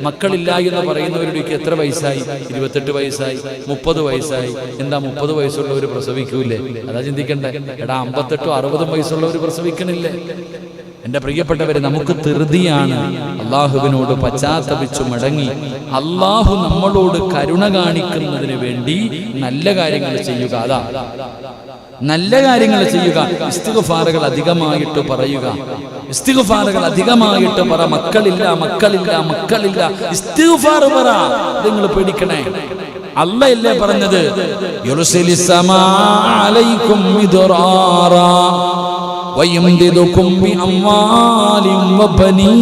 മക്കളില്ല എന്ന് പറയുന്നവരുടെയൊക്കെ എത്ര വയസ്സായി? 28 വയസ്സായി, 30 വയസ്സായി. എന്താ 30 വയസ്സുള്ളവർ പ്രസവിക്കൂലേ? അതാ ചിന്തിക്കണ്ടേ. എടാ 58 60 വയസ്സുള്ളവർ പ്രസവിക്കണില്ലേ? എന്റെ പ്രിയപ്പെട്ടവരെ, നമുക്ക് ധൃതിയാണ്. അള്ളാഹുവിനോട് പശ്ചാത്തപിച്ചു മടങ്ങി അള്ളാഹു നമ്മളോട് കരുണ കാണിക്കുന്നതിന് വേണ്ടി നല്ല കാര്യങ്ങൾ ചെയ്യുക. അതാ നല്ല കാര്യങ്ങൾ ചെയ്യുക. ഇസ്തിഗ്ഫാറുകൾ അധികമായിട്ട് പറയുക. ഇസ്തിഗ്ഫാറുകൾ അധികമായിട്ട് പറ. മക്കളില്ല, മക്കളില്ല, മക്കളില്ല, ഇസ്തിഗ്ഫാർ പറ. നിങ്ങൾ പേടിക്കണേ. അല്ലാഹല്ലേ പറഞ്ഞത്, യുർസിലിസ്സമാ അലൈക്കും മിദ്റാറാ വയംദിദുകും ബിഅംവാലിൻ വബനീൻ.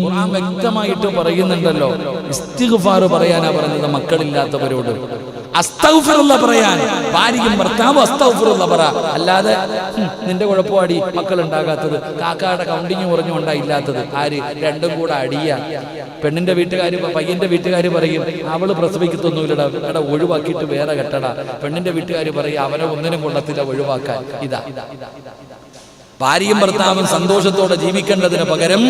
ഖുർആൻ വ്യക്തമായിട്ട് പറയുന്നുണ്ടല്ലോ, ഇസ്തിഗ്ഫാർ പറയാനാ പറഞ്ഞത് മക്കളില്ലാത്തവരോട്. അസ്തഗ്ഫിറുല്ലാഹ് പറയാൻ ഭാര്യയും ഭർത്താവും അസ്തഗ്ഫിറുല്ലാഹ് പറ. അല്ലാതെ നിന്റെ കുഴപ്പമാടി മക്കൾ ഉണ്ടാകാത്തത്, കാക്കയുടെ കൗണ്ടിങ് കുറഞ്ഞുകൊണ്ടാ ഇല്ലാത്തത്. ആര്? രണ്ടും കൂടെ അടിയ. പെണ്ണിന്റെ വീട്ടുകാർ, പയ്യന്റെ വീട്ടുകാർ പറയും അവള് പ്രസവിക്കത്തൊന്നുമില്ലടാ, എടാ ഒഴിവാക്കിയിട്ട് വേറെ കെട്ടടാ. പെണ്ണിന്റെ വീട്ടുകാർ പറയും അവനെ ഒന്നിനും കൊള്ളത്തില്ല, ഒഴിവാക്കാൻ. ഇതാ ഭാര്യയും ഭർത്താവും സന്തോഷത്തോടെ ജീവിക്കേണ്ടതിന് പകരം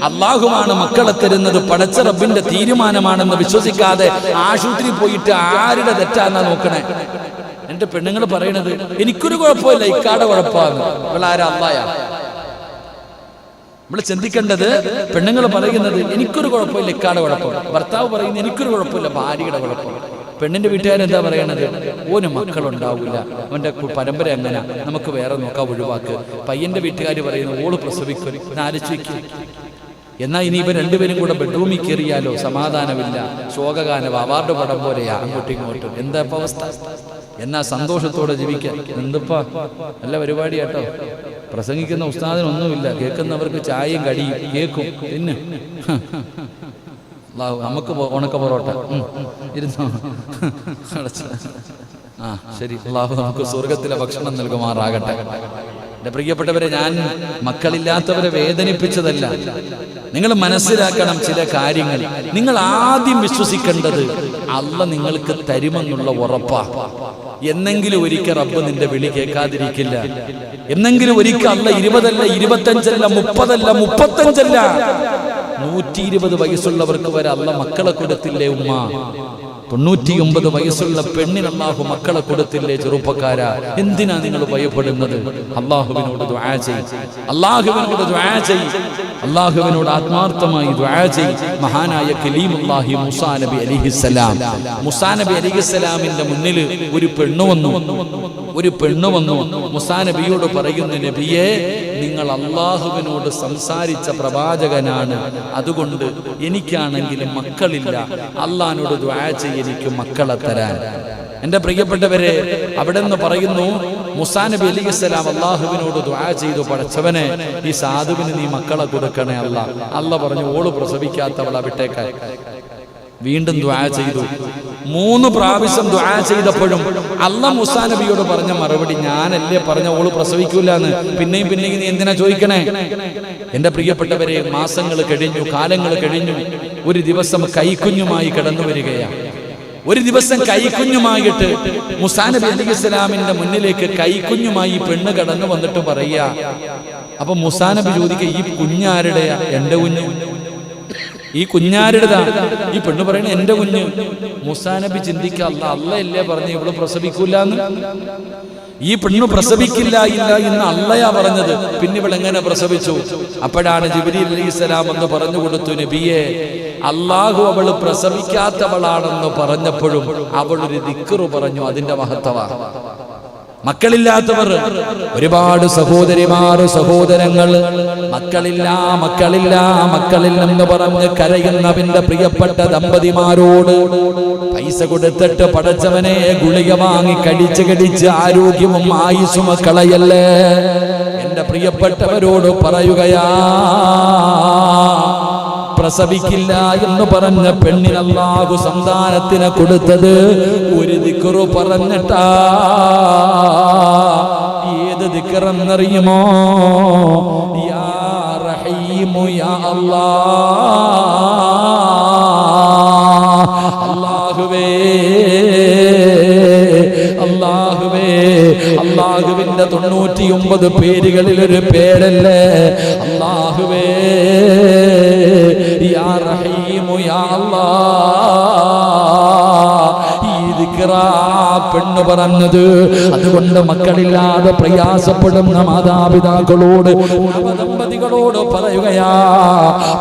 അള്ളാഹുവാണ് മക്കളെ തരുന്നത്, പടച്ച റബ്ബിന്റെ തീരുമാനമാണെന്ന് വിശ്വസിക്കാതെ ആശുപത്രി പോയിട്ട് ആരുടെ തെറ്റാന്നാ നോക്കണേ. എന്റെ പെണ്ണുങ്ങൾ പറയണത് എനിക്കൊരു കുഴപ്പമില്ല, ഇക്കാടെ കുഴപ്പമാണ്. ഇവളാരാ? അള്ളായാ? നമ്മൾ ചിന്തിക്കേണ്ടത്, പെണ്ണുങ്ങൾ പറയുന്നത് എനിക്കൊരു കുഴപ്പമില്ല, ഇക്കാടെ കുഴപ്പം. ഭർത്താവ് പറയുന്നത് എനിക്കൊരു കുഴപ്പമില്ല, ഭാര്യയുടെ കുഴപ്പം. പെണ്ണിന്റെ വീട്ടുകാരെന്താ പറയണത്? ഓന് മക്കളുണ്ടാവില്ല, അവന്റെ പരമ്പര എങ്ങനെ, നമുക്ക് വേറെ നോക്കാം, ഒഴിവാക്ക്. പയ്യന്റെ വീട്ടുകാർ പറയുന്നത് ഓള് പ്രസവിക്കും, ആലോചിക്കും. എന്നാ ഇനി ഇവർ രണ്ടുപേരും കൂടെ ബെഡ്റൂമിൽ കയറിയാലോ സമാധാനമില്ല. ശോകഗാനം, അവാർഡ് പടം പോലെയാ, അങ്ങോട്ടും ഇങ്ങോട്ടും. എന്താ ഇപ്പൊ അവസ്ഥ? എന്നാ സന്തോഷത്തോടെ ജീവിക്കാൻ എന്തിപ്പാ നല്ല പരിപാടിയാട്ടോ. പ്രസംഗിക്കുന്ന ഉസ്താദിനൊന്നുമില്ല, കേൾക്കുന്നവർക്ക് ചായയും കടിയും കേൾക്കും. പിന്നെ നമുക്ക് ഉണക്ക പൊറോട്ട ഇരുന്നോ. ആ ശരി, അള്ളാഹു നമുക്ക് സ്വർഗത്തിലെ ഭക്ഷണം നൽകുമാറാകട്ടെ. എന്റെ പ്രിയപ്പെട്ടവരെ, ഞാൻ മക്കളില്ലാത്തവരെ വേദനിപ്പിച്ചതല്ല. നിങ്ങൾ മനസ്സിലാക്കണം ചില കാര്യങ്ങൾ. നിങ്ങൾ ആദ്യം വിശ്വസിക്കേണ്ടത് അള്ളാഹ് നിങ്ങൾക്ക് തരുമെന്നുള്ള ഉറപ്പാ. എന്നെങ്കിലും ഒരിക്കൽ റബ്ബ് നിന്റെ വിളി കേൾക്കാതിരിക്കില്ല. എന്നെങ്കിലും ഒരിക്കൽ അള്ളാഹ് 20 അല്ല 25 അല്ല 30 അല്ല 35 അല്ല 120 വയസ്സുള്ളവർക്ക് വരെ അള്ളാഹ് മക്കളെ കൊടുത്തില്ലേ ഉമ്മ? 99 വയസ്സുള്ള പെണ്ണിന് അല്ലാഹു മക്കളെ കൊടുത്തില്ലേ ചെറുപ്പക്കാരാ? എന്തിനാ നിങ്ങൾ ഭയപ്പെടുന്നത്? അല്ലാഹുവിനോട് ദുആ ചെയ്യ്, അല്ലാഹുവിനോട് ദുആ ചെയ്യ്, അല്ലാഹുവിനോട് ആത്മാർത്ഥമായി ദുആ ചെയ്യ്. മഹാനായ കലീമുല്ലാഹി മൂസാ നബി അലൈഹിസ്സലാം, മൂസാ നബി അലൈഹിസ്സലാമിന്റെ മുന്നിൽ ഒരു പെണ്ണ് വന്നു. മൂസാ നബിയോട് പറയുന്നു, നബിയേ, നിങ്ങൾ അല്ലാഹുവിനോട് സംസാരിച്ച പ്രവാചകനാണ്, അതുകൊണ്ട് എനിക്കാണെങ്കിലും മക്കളില്ല, അല്ലാഹുവിനോട് ദുആ ചെയ്യ്, എനിക്ക് മക്കളെ തരാൻ. എന്റെ പ്രിയപ്പെട്ടവരെ, അവിടെ നിന്ന് പറയുന്നു, മൂസാ നബി അലൈഹിസ്സലാം അല്ലാഹുവിനോട് ദുആ ചെയ്തു, പടച്ചവനെ ഈ സാധുവിന് നീ മക്കളെ കൊടുക്കണേ അല്ലാഹ്. അല്ലാഹ് പറഞ്ഞു, ഓള് പ്രസവിക്കാത്തവളെ വിട്ടേക്കാൻ. വീണ്ടും ദുആ ചെയ്തു. 3 പ്രാവശ്യം ദുആ ചെയ്തപ്പോഴും അല്ലാഹ് മൂസാ നബിയോട് പറഞ്ഞ മറുപടി, ഞാനല്ലേ പറഞ്ഞ ഓള് പ്രസവിക്കൂലെന്ന്, പിന്നെയും നീ എന്തിനാ ചോദിക്കണേ? എന്റെ പ്രിയപ്പെട്ടവരെ, മാസങ്ങൾ കഴിഞ്ഞു, കാലങ്ങൾ കഴിഞ്ഞു. ഒരു ദിവസം കൈക്കുഞ്ഞുമായി കടന്നു വരികയാണ്. ഒരു ദിവസം കൈക്കുഞ്ഞുമായിട്ട് മൂസാ നബി അലൈഹിസ്സലാമിന്റെ മുന്നിലേക്ക് കൈക്കുഞ്ഞുമായി പെണ്ണ് കടന്നു വന്നിട്ട് പറയുക. അപ്പൊ മൂസാ നബി ചോദിക്കുക, ഈ കുഞ്ഞാരുടെയാ? എന്റെ കുഞ്ഞു. ഈ കുഞ്ഞാരുടേതാ. ഈ പെണ്ണ് പറയണ എന്റെ കുഞ്ഞ്. മൂസാ നബി ചിന്തിക്കുക, അല്ലയല്ലേ പറഞ്ഞു ഇവള് പ്രസവിക്കൂലെന്ന്. ഈ പെണ്ണ് പ്രസവിക്കില്ല ഇല്ല എന്ന് അള്ളയാ പറഞ്ഞത്. പിന്നെ ഇവളെങ്ങനെ പ്രസവിച്ചു? അപ്പോഴാണ് ജിബ്രീൽ അലൈഹിസ്സലാം എന്ന് പറഞ്ഞു കൊടുത്തു, നബിയെ, അള്ളാഹു അവള് പ്രസവിക്കാത്തവളാണെന്ന് പറഞ്ഞപ്പോഴും അവളൊരു ദിക്റ് പറഞ്ഞു. അതിന്റെ മഹത്വമാണ്. മക്കളില്ലാത്തവർ ഒരുപാട് സഹോദരിമാർ, സഹോദരങ്ങൾ മക്കളില്ലെന്ന് പറഞ്ഞ് കരയുന്നവന്റെ പ്രിയപ്പെട്ട ദമ്പതിമാരോട് പൈസ കൊടുത്തിട്ട് പടച്ചവനെ ഗുളിക വാങ്ങി കടിച്ച് ആരോഗ്യവും ആയുസ്സും കളയല്ലേ. എന്റെ പ്രിയപ്പെട്ടവരോട് പറയുകയാ, പ്രസവിക്കില്ല എന്ന് പറഞ്ഞ പെണ്ണിന് അല്ലാഹു സന്താനത്തിന് കൊടുത്തത് ഒരു ദിക്റ് പറഞ്ഞിട്ടാ. ഏത് ദിക്റെന്നറിയുമോ? യാ റഹീമു യാ അല്ലാഹുവേ, അല്ലാഹുവിന്റെ 99 പേരുകളിൽ ഒരു പേരല്ലേ അല്ലാഹുവേ. യാ റഹീമു യാ അല്ലാഹ്, ഈ ദിക്റാ പെണ്ണ് പറഞ്ഞത്. അതുകൊണ്ട് മക്കളില്ലാതെ പ്രയാസപ്പെടുന്ന മാതാപിതാക്കളോട്, നവദമ്പതികളോട് പറയുകയാ,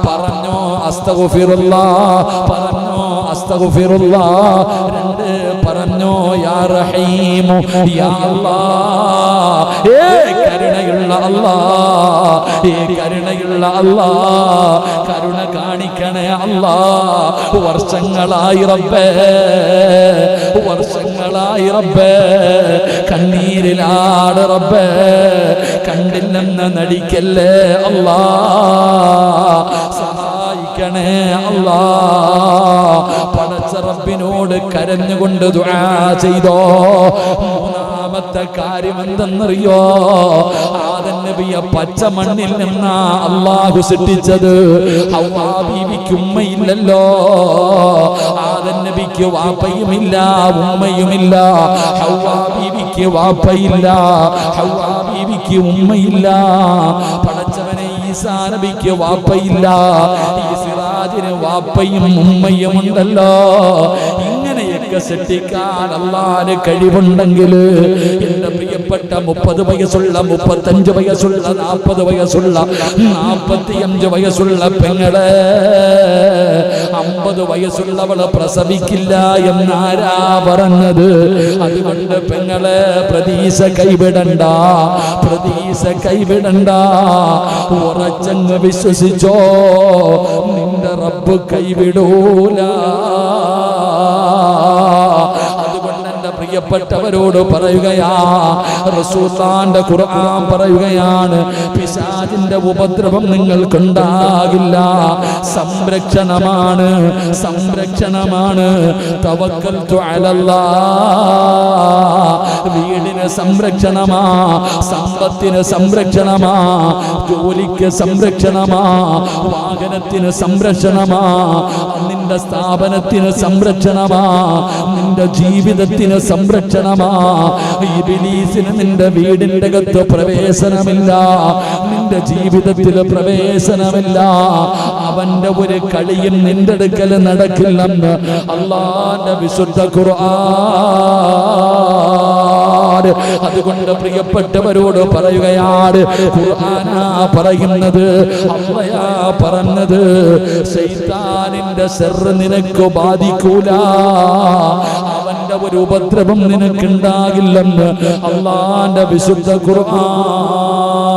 പറഞ്ഞോ അസ്തഗ്ഫിറുല്ലാഹ്, പറഞ്ഞോ അസ്തഗ്ഫിറുല്ലാഹ്. രണ്ട് പറഞ്ഞോ യാ റഹീമു യാ അല്ലാഹ്. കരുണയുള്ള അല്ലാഹ്, കരുണയുള്ള അല്ലാഹ്, കരുണ കാണിക്കണേ അല്ലാഹ്. വർഷങ്ങളായി റബ്ബേ കണ്ണീരിലാണ് റബ്ബേ, കണ്ടില്ലെന്ന് നടിക്കല്ലേ അല്ലാഹ്. സഹായിക്കണേ അല്ലാഹ്. പടച്ച റബ്ബിനോട് കരഞ്ഞുകൊണ്ട് ദുആ ചെയ്തോ. മൂന്നാമത്തെ കാര്യം എന്തെന്നറിയോ? ആദം നബിയെ പച്ച മണ്ണിൽ നിന്നാ അല്ലാഹു സൃഷ്ടിച്ചത്. ഹവ്വാ ബീവിക്ക് ഉമ്മയില്ലല്ലോ. ആദം നബിക്ക് വാപ്പയുമില്ല ഉമ്മയുമില്ല. ഹവ്വാ ബീവിക്ക് വാപ്പയില്ല, ഹവ്വാ ബീവിക്ക് ഉമ്മയില്ല. പടച്ചവനെ ഈസാ നബിക്ക് വാപ്പയില്ല, ഈ സിറാജിന് വാപ്പയും ഉമ്മയും ഉണ്ടല്ലോ. ഇങ്ങനെയൊക്കെ സൃഷ്ടിക്കാൻ അല്ലാഹുവിന് കഴിവുണ്ടെങ്കിൽ എന്റെ പ്രിയപ്പെട്ട 30 വയസ്സുള്ള 35 വയസ്സുള്ള 40 വയസ്സുള്ള 45 വയസ്സുള്ള പെങ്ങളെ, 50 വയസ്സുള്ളവള് പ്രസവിക്കില്ല എന്നാരാ പറഞ്ഞത്? അതുകൊണ്ട് പെങ്ങളെ പ്രതീക്ഷ കൈവിടണ്ട, ഉറച്ചങ്ങ് വിശ്വസിച്ചോ, നിന്റെ റബ്ബ് കൈവിടൂല. അതുകൊണ്ട് എന്റെ പ്രിയപ്പെട്ടവരോട് പറയുകയാ, റസൂലുള്ളാഹിന്റെ ഖുർആൻ പറയുകയാണ്, പിശാചിന്റെ ഉപദ്രവം നിങ്ങൾക്കുണ്ടാകില്ല. സംരക്ഷണമാണ്. തവക്കൽതു അലല്ലാഹ്. വീടിന് സംരക്ഷണമാ, സമ്പത്തിന് സംരക്ഷണമാ, ജോലിക്ക് സംരക്ഷണമാ, വാഹനത്തിന് സംരക്ഷണമാ, നിന്റെ സ്ഥാപനത്തിന് സംരക്ഷണമാ, നിന്റെ ജീവിതത്തിന് സംരക്ഷണമാ. ഇബ്ലീസിന് നിന്റെ വീടിന്റെ അകത്ത് പ്രവേശനമില്ല, നിന്റെ ജീവിതത്തിൽ പ്രവേശനമില്ല. അവന്റെ ഒരു കളിയും നിന്റെ അടുക്കൽ നടക്കില്ലെന്ന് അല്ലാഹുവിന്റെ വിശുദ്ധ ഖുർആൻ. അതുകൊണ്ട് പ്രിയപ്പെട്ടവരോട് പറയുകയാണ്, ഖുർആനാ പറയുന്നത്, അല്ലാഹുവാ പറഞ്ഞത്. ശൈത്താനിന്റെ ശർറ് നിനക്ക് ബാധിക്കൂല, അവന്റെ ഒരു ഉപദ്രവം നിനക്കുണ്ടാകില്ലെന്ന് അല്ലാഹുവിന്റെ വിശുദ്ധ ഖുർആൻ.